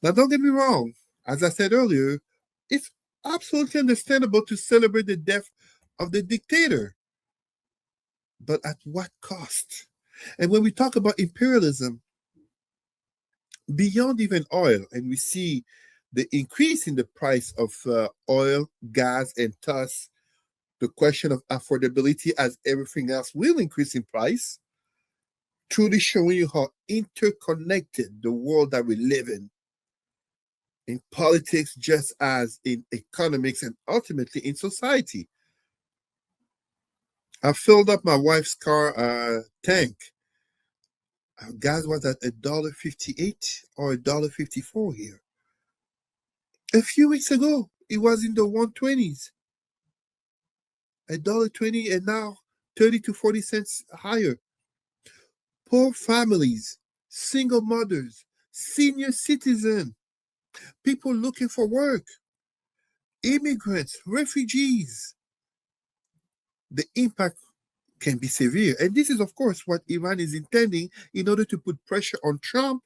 Now, don't get me wrong. As I said earlier, it's absolutely understandable to celebrate the death of the dictator. But at what cost? And when we talk about imperialism, beyond even oil, and we see the increase in the price of oil, gas, and thus the question of affordability as everything else will increase in price, truly showing you how interconnected the world that we live in politics, just as in economics and ultimately in society. I filled up my wife's car tank. Gas was at $1.58 or $1.54 here. A few weeks ago, it was in the 120s. $1.20 and now 30 to 40 cents higher. Poor families, single mothers, senior citizens, people looking for work, immigrants, refugees. The impact can be severe. And this is, of course, what Iran is intending in order to put pressure on Trump,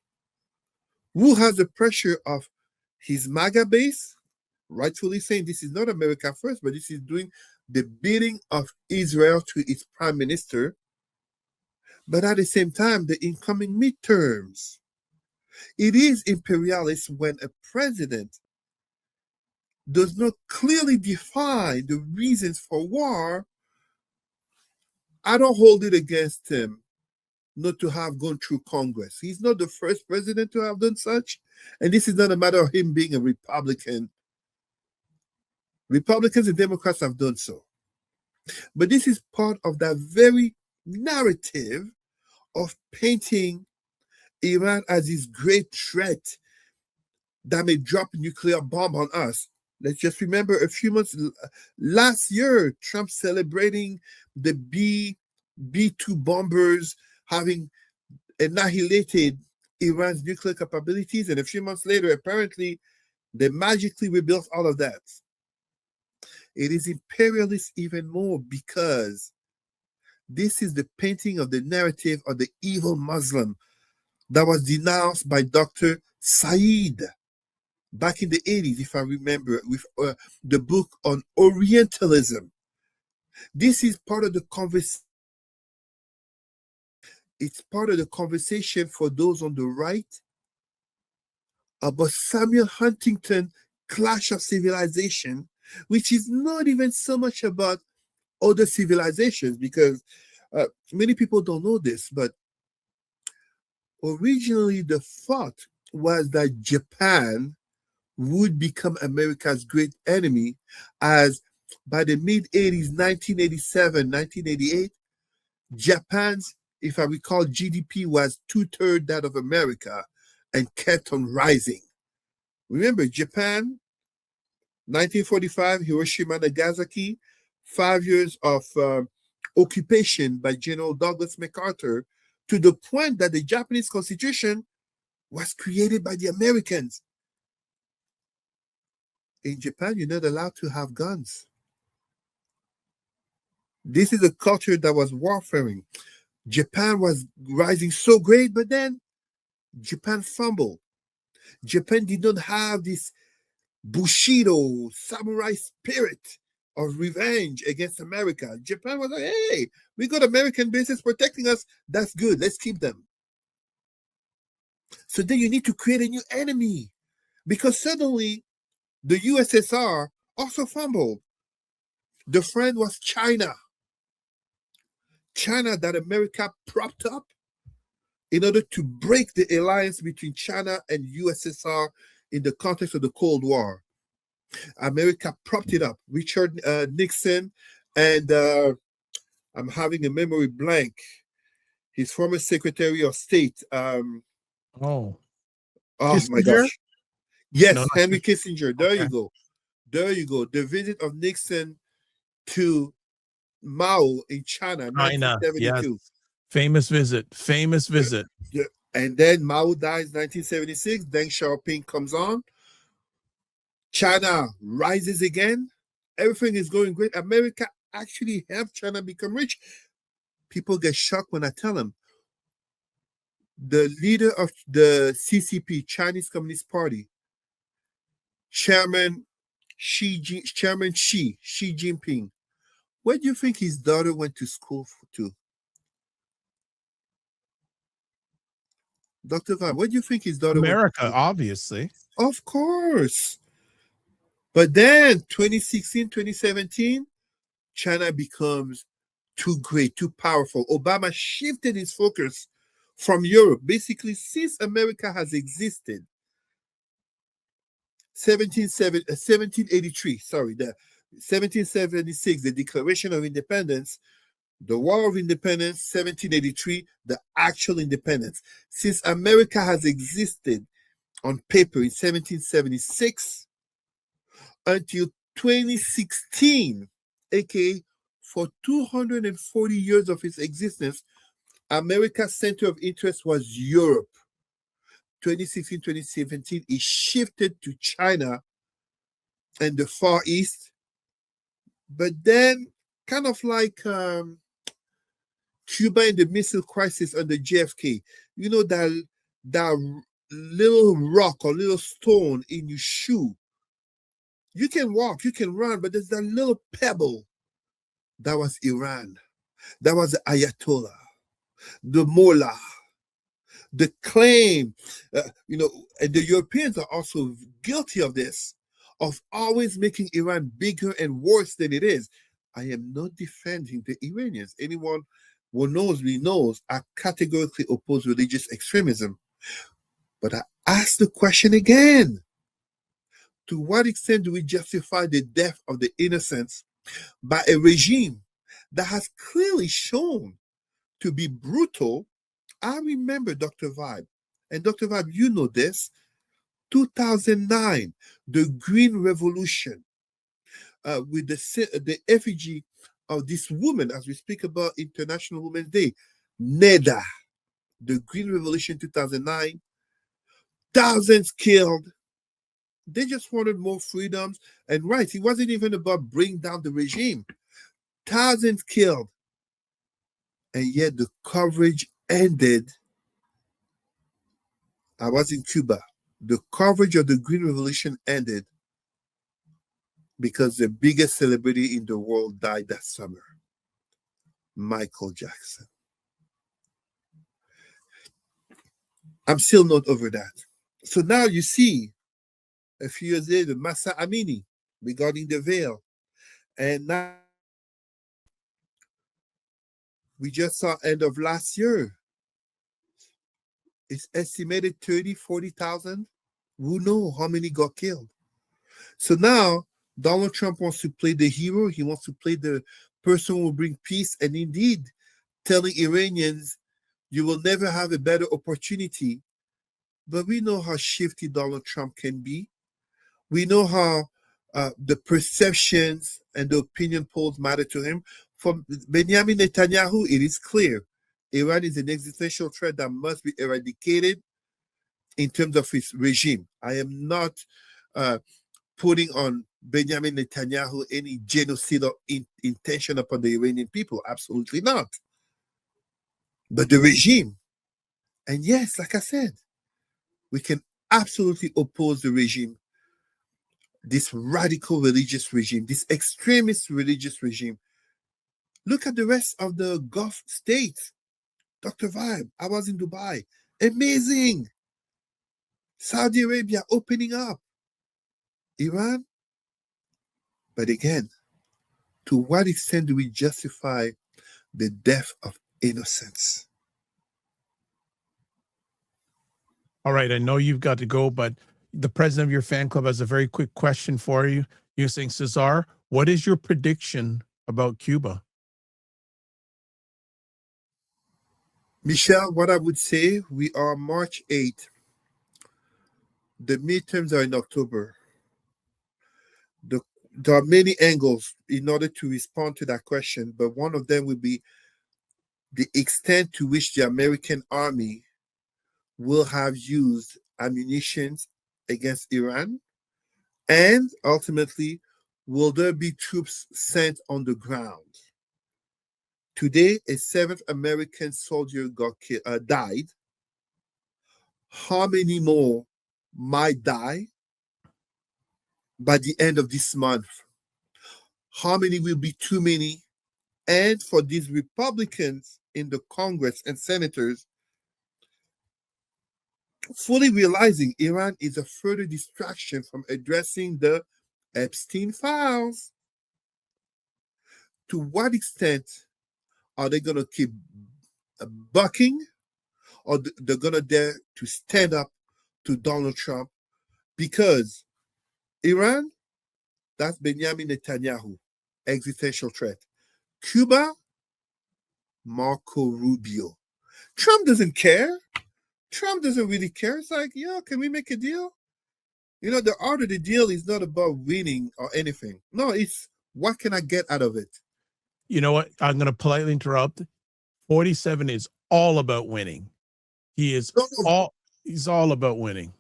who has the pressure of his MAGA base, rightfully saying this is not America first, but this is doing the bidding of Israel to its prime minister. But at the same time, the incoming midterms. It is imperialist when a president does not clearly define the reasons for war. I don't hold it against him not to have gone through Congress. He's not the first president to have done such. And this is not a matter of him being a Republican. Republicans and Democrats have done so. But this is part of that very narrative of painting Iran as this great threat that may drop a nuclear bomb on us. Let's just remember a few months last year, Trump celebrating the B-2 bombers having annihilated Iran's nuclear capabilities. And a few months later, apparently, they magically rebuilt all of that. It is imperialist even more because this is the painting of the narrative of the evil Muslim that was denounced by Dr. Said back in the 80s, if I remember, with the book on Orientalism. This is part of the conversation. It's part of the conversation for those on the right about Samuel Huntington, Clash of Civilization, which is not even so much about other civilizations, because many people don't know this, but originally the thought was that Japan would become America's great enemy, as by the mid-80s, 1987, 1988, Japan's, if I recall, GDP was 2/3 that of America and kept on rising. Remember, Japan, 1945, Hiroshima, Nagasaki, 5 years of occupation by General Douglas MacArthur, to the point that the Japanese Constitution was created by the Americans. In Japan, you're not allowed to have guns. This is a culture that was warfaring. Japan was rising so great, but then Japan fumbled. Japan did not have this Bushido samurai spirit of revenge against America. Japan was like, hey, we got American bases protecting us. That's good. Let's keep them. So then you need to create a new enemy, because suddenly the USSR also fumbled. The friend was China. China that America propped up in order to break the alliance between China and USSR in the context of the Cold War. America propped it up. Richard Nixon and I'm having a memory blank. His former Secretary of State. Oh Kissinger? My gosh. Yes, no, Henry Kissinger. There you go. There you go. The visit of Nixon to Mao in China, 1972. Yes. Famous visit. Yeah. And then Mao dies 1976. Deng Xiaoping comes on. China rises again. Everything is going great. America actually helped China become rich. People get shocked when I tell them. The leader of the CCP, Chinese Communist Party, Chairman Xi Jinping, where do you think his daughter went to school to? Dr. Vibe, where do you think his daughter America, went to school? Obviously. Of course. But then 2016, 2017, China becomes too great, too powerful. Obama shifted his focus from Europe. Basically, since America has existed, 1776, the Declaration of Independence, the War of Independence, 1783, the actual independence. Since America has existed on paper in 1776 until 2016, aka for 240 years of its existence, America's center of interest was Europe. 2016, 2017, it shifted to China and the Far East. But then, kind of like Cuba and the missile crisis under JFK, you know, that little rock or little stone in your shoe. You can walk, you can run, but there's that little pebble. That was Iran. That was the Ayatollah, the Mullah, the claim, and the Europeans are also guilty of this, of always making Iran bigger and worse than it is. I am not defending the Iranians. Anyone who knows me knows I categorically oppose religious extremism. But I ask the question again. To what extent do we justify the death of the innocents by a regime that has clearly shown to be brutal? I remember Dr. Vibe, and Dr. Vibe, you know this, 2009, the Green Revolution, with the effigy of this woman, as we speak about International Women's Day, Neda, the Green Revolution 2009, thousands killed. They just wanted more freedoms and rights. It wasn't even about bringing down the regime. Thousands killed. And yet the coverage ended I was in Cuba. The coverage of the Green Revolution ended because the biggest celebrity in the world died that summer, Michael Jackson. I'm still not over that. So now you see, a few years later, Massa Amini regarding the veil. And now we just saw end of last year. It's estimated 30, 40,000. Who knows how many got killed? So now Donald Trump wants to play the hero. He wants to play the person who will bring peace. And indeed, telling Iranians, you will never have a better opportunity. But we know how shifty Donald Trump can be. We know how the perceptions and the opinion polls matter to him. For Benjamin Netanyahu, it is clear Iran is an existential threat that must be eradicated in terms of his regime. I am not putting on Benjamin Netanyahu any genocidal intention upon the Iranian people. Absolutely not. But the regime, and yes, like I said, we can absolutely oppose the regime, this radical religious regime, this extremist religious regime. Look at the rest of the Gulf states. Dr. Vibe, I was in Dubai. Amazing. Saudi Arabia opening up. Iran. But again, to what extent do we justify the death of innocents? All right, I know you've got to go, but the president of your fan club has a very quick question for you. You're saying, Cesar, what is your prediction about Cuba? Michelle, what I would say, we are March 8th. The midterms are in October. There are many angles in order to respond to that question, but one of them would be the extent to which the American army will have used ammunition against Iran, and ultimately, will there be troops sent on the ground? Today, a 7th American soldier died. How many more might die by the end of this month? How many will be too many? And for these Republicans in the Congress and senators, fully realizing Iran is a further distraction from addressing the Epstein files. To what extent are they going to keep bucking, or they're going to dare to stand up to Donald Trump? Because Iran, that's Benjamin Netanyahu, existential threat. Cuba, Marco Rubio. Trump doesn't care. Trump doesn't really care. It's like, yeah, can we make a deal? You know, the art of the deal is not about winning or anything. No, it's what can I get out of it? You know what? I'm going to politely interrupt. 47 is all about winning. He's all about winning.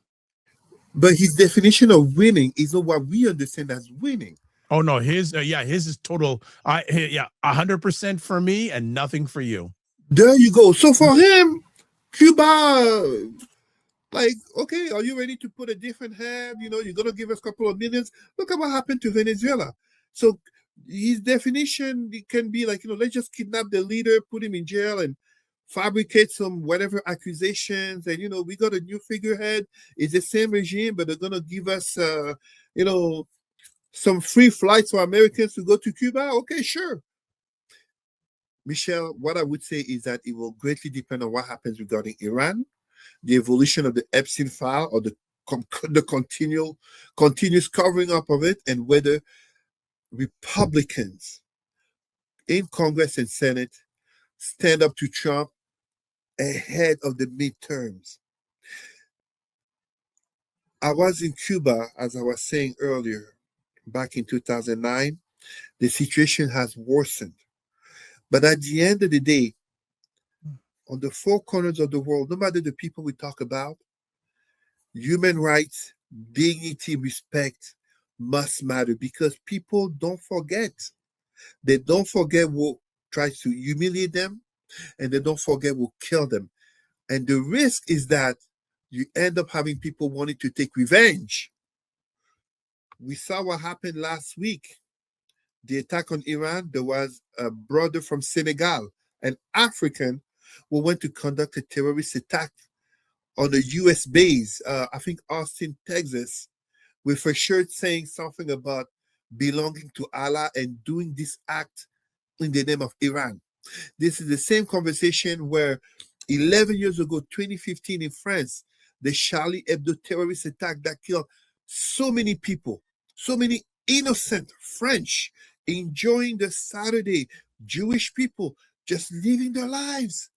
But his definition of winning is not what we understand as winning. Oh no, his is total. 100% for me and nothing for you. There you go. So for him, Cuba, like, okay, are you ready to put a different hand? You know, you're gonna give us a couple of millions. Look at what happened to Venezuela. So his definition can be like, you know, let's just kidnap the leader, put him in jail, and fabricate some whatever accusations, and you know, we got a new figurehead. It's the same regime, but they're gonna give us you know, some free flights for Americans to go to Cuba. Okay, sure. Michelle, what I would say is that it will greatly depend on what happens regarding Iran, the evolution of the Epstein file, or the continuous covering up of it, and whether Republicans in Congress and Senate stand up to Trump ahead of the midterms. I was in Cuba, as I was saying earlier, back in 2009. The situation has worsened. But at the end of the day, on the four corners of the world, no matter the people we talk about, human rights, dignity, respect must matter, because people don't forget. They don't forget what tries to humiliate them, and they don't forget what kill them. And the risk is that you end up having people wanting to take revenge. We saw what happened last week. The attack on Iran, there was a brother from Senegal, an African, who went to conduct a terrorist attack on a U.S. base, I think Austin, Texas, with a shirt saying something about belonging to Allah and doing this act in the name of Iran. This is the same conversation where 11 years ago, 2015 in France, the Charlie Hebdo terrorist attack that killed so many people, so many innocent French enjoying the Saturday, Jewish people just living their lives.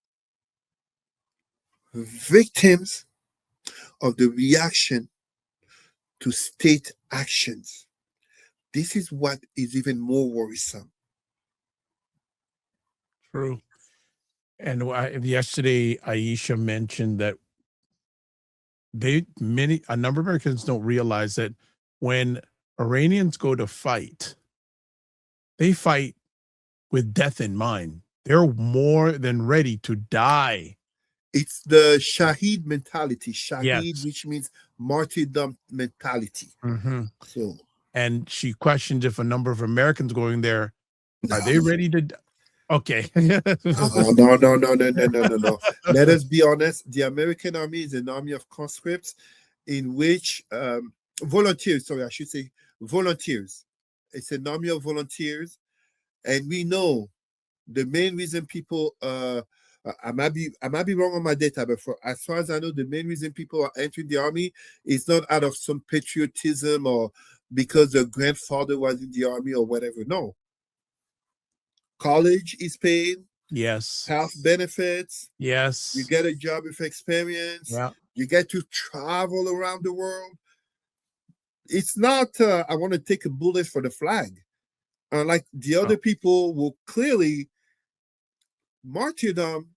Victims of the reaction to state actions. This is what is even more worrisome. True. And yesterday, Aisha mentioned that a number of Americans don't realize that when Iranians go to fight, they fight with death in mind. They're more than ready to die. It's the Shahid mentality. Shahid, Yes. which means martyrdom mentality. Mm-hmm. So, and she questioned if a number of Americans going there, are they ready to? Okay. no. Let us be honest. The American army is an army of conscripts in which volunteers. Sorry, I should say volunteers. It's an army of volunteers, and we know the main reason people. I might be wrong on my data, but as far as I know, the main reason people are entering the army is not out of some patriotism or because their grandfather was in the army or whatever. No. College is paid. Yes. Health benefits. Yes. You get a job with experience. Yeah. You get to travel around the world. It's not, I want to take a bullet for the flag. Unlike the other people will clearly, martyrdom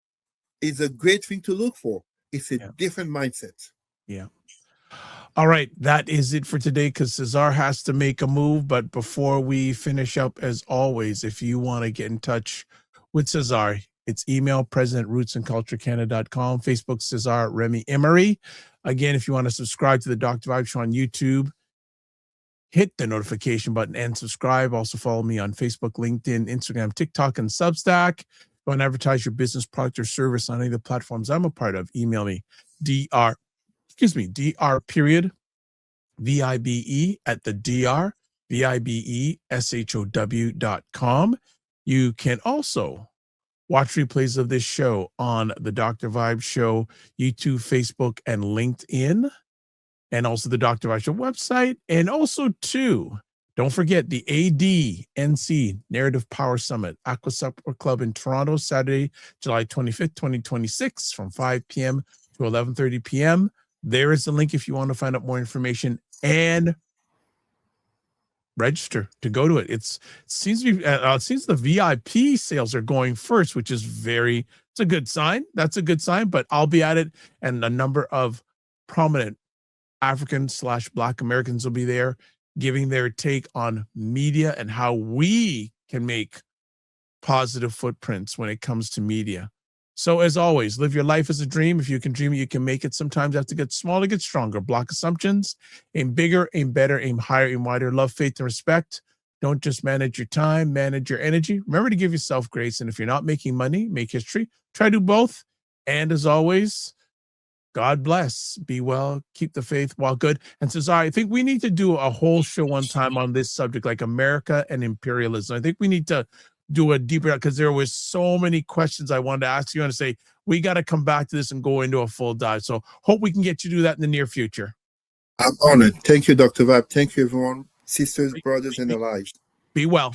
is a great thing to look for. It's a different mindset. Yeah. All right. That is it for today because Cesar has to make a move. But before we finish up, as always, if you want to get in touch with Cesar, it's email president@rootsandculturecanada.com, Facebook Cesar Remy Emery. Again, if you want to subscribe to the Dr. Vibe Show on YouTube, hit the notification button and subscribe. Also follow me on Facebook, LinkedIn, Instagram, TikTok, and Substack. If you want to advertise your business, product, or service on any of the platforms I'm a part of, email me, dr period VIBE at the DR VIBESHOW.com. You can also watch replays of this show on the Dr. Vibe Show, YouTube, Facebook, and LinkedIn, and also the Dr. Vibe Show website. And also, too, don't forget the ADNC Narrative Power Summit, Aqua Supper Club in Toronto, Saturday, July 25th, 2026, from 5 p.m. to 11:30 p.m. There is the link if you want to find out more information and register to go to it. It seems the VIP sales are going first, which is it's a good sign. That's a good sign, but I'll be at it, and a number of prominent African/Black Americans will be there giving their take on media and how we can make positive footprints when it comes to media. So as always, live your life as a dream. If you can dream it, you can make it. Sometimes you have to get smaller, get stronger. Block assumptions. Aim bigger, aim better, aim higher, aim wider. Love, faith, and respect. Don't just manage your time, manage your energy. Remember to give yourself grace. And if you're not making money, make history. Try to do both. And as always, God bless. Be well. Keep the faith while good. And Cesar, I think we need to do a whole show one time on this subject, like America and imperialism. I think we need to do a deeper, because there was so many questions I wanted to ask you and say, we got to come back to this and go into a full dive. So hope we can get you to do that in the near future. I'm honored. Thank you, Dr. Vibe. Thank you, everyone. Sisters, brothers, and allies. Be well.